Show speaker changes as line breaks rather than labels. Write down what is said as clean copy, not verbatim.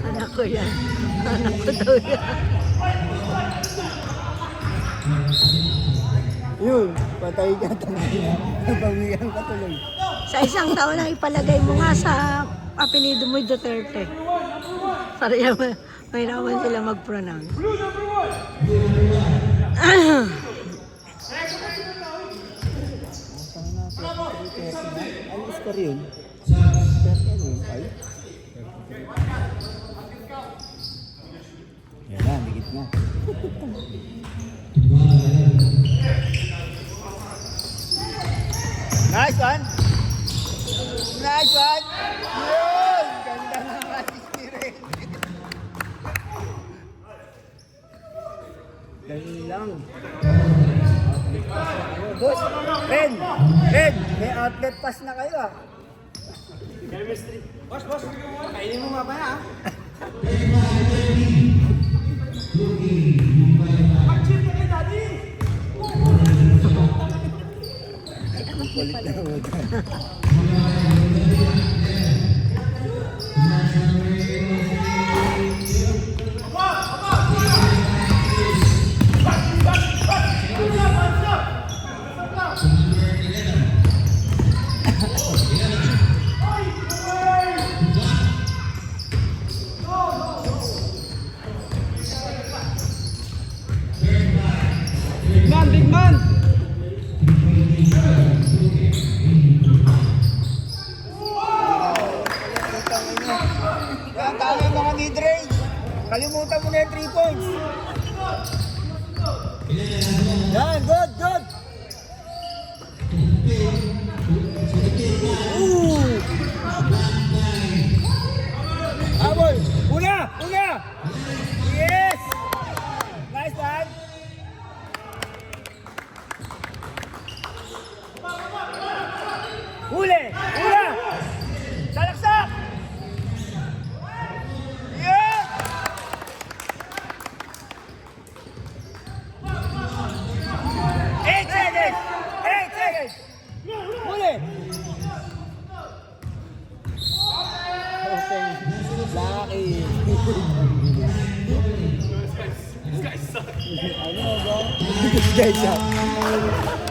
Anak ko yan. Anak ko daw yan.
Yun, patay ka talaga. Nabawian ka tuloy.
Sa isang taon na ipalagay mo nga sa apelido mo Duterte. Para yan, may naman sila mag-pronounce.
Ano score yun? 30 yun, 5? Yan na, higit na. Nice one! Nice one! Yun! Ganda ng assist ni Ren. Ganun lang. Boss, Ren! Ren! May outlet pass na kayo ah.
Boss, kainin mo mamaya ah. Mag-chill ka kay daddy!
Kulit na mo dyan.
Big man!
Yan, tama yung mga mid-range. Kalimutan mo na yung 3 points. Yan, good, good. Ooh! Aboy! Una! Una! Yes! Nice one! Huli! Una! Salaksak! Yes! 8 seconds! 8 seconds! Huli! Okay. Lucky! This guy sucks. I know, bro. This guy sucks.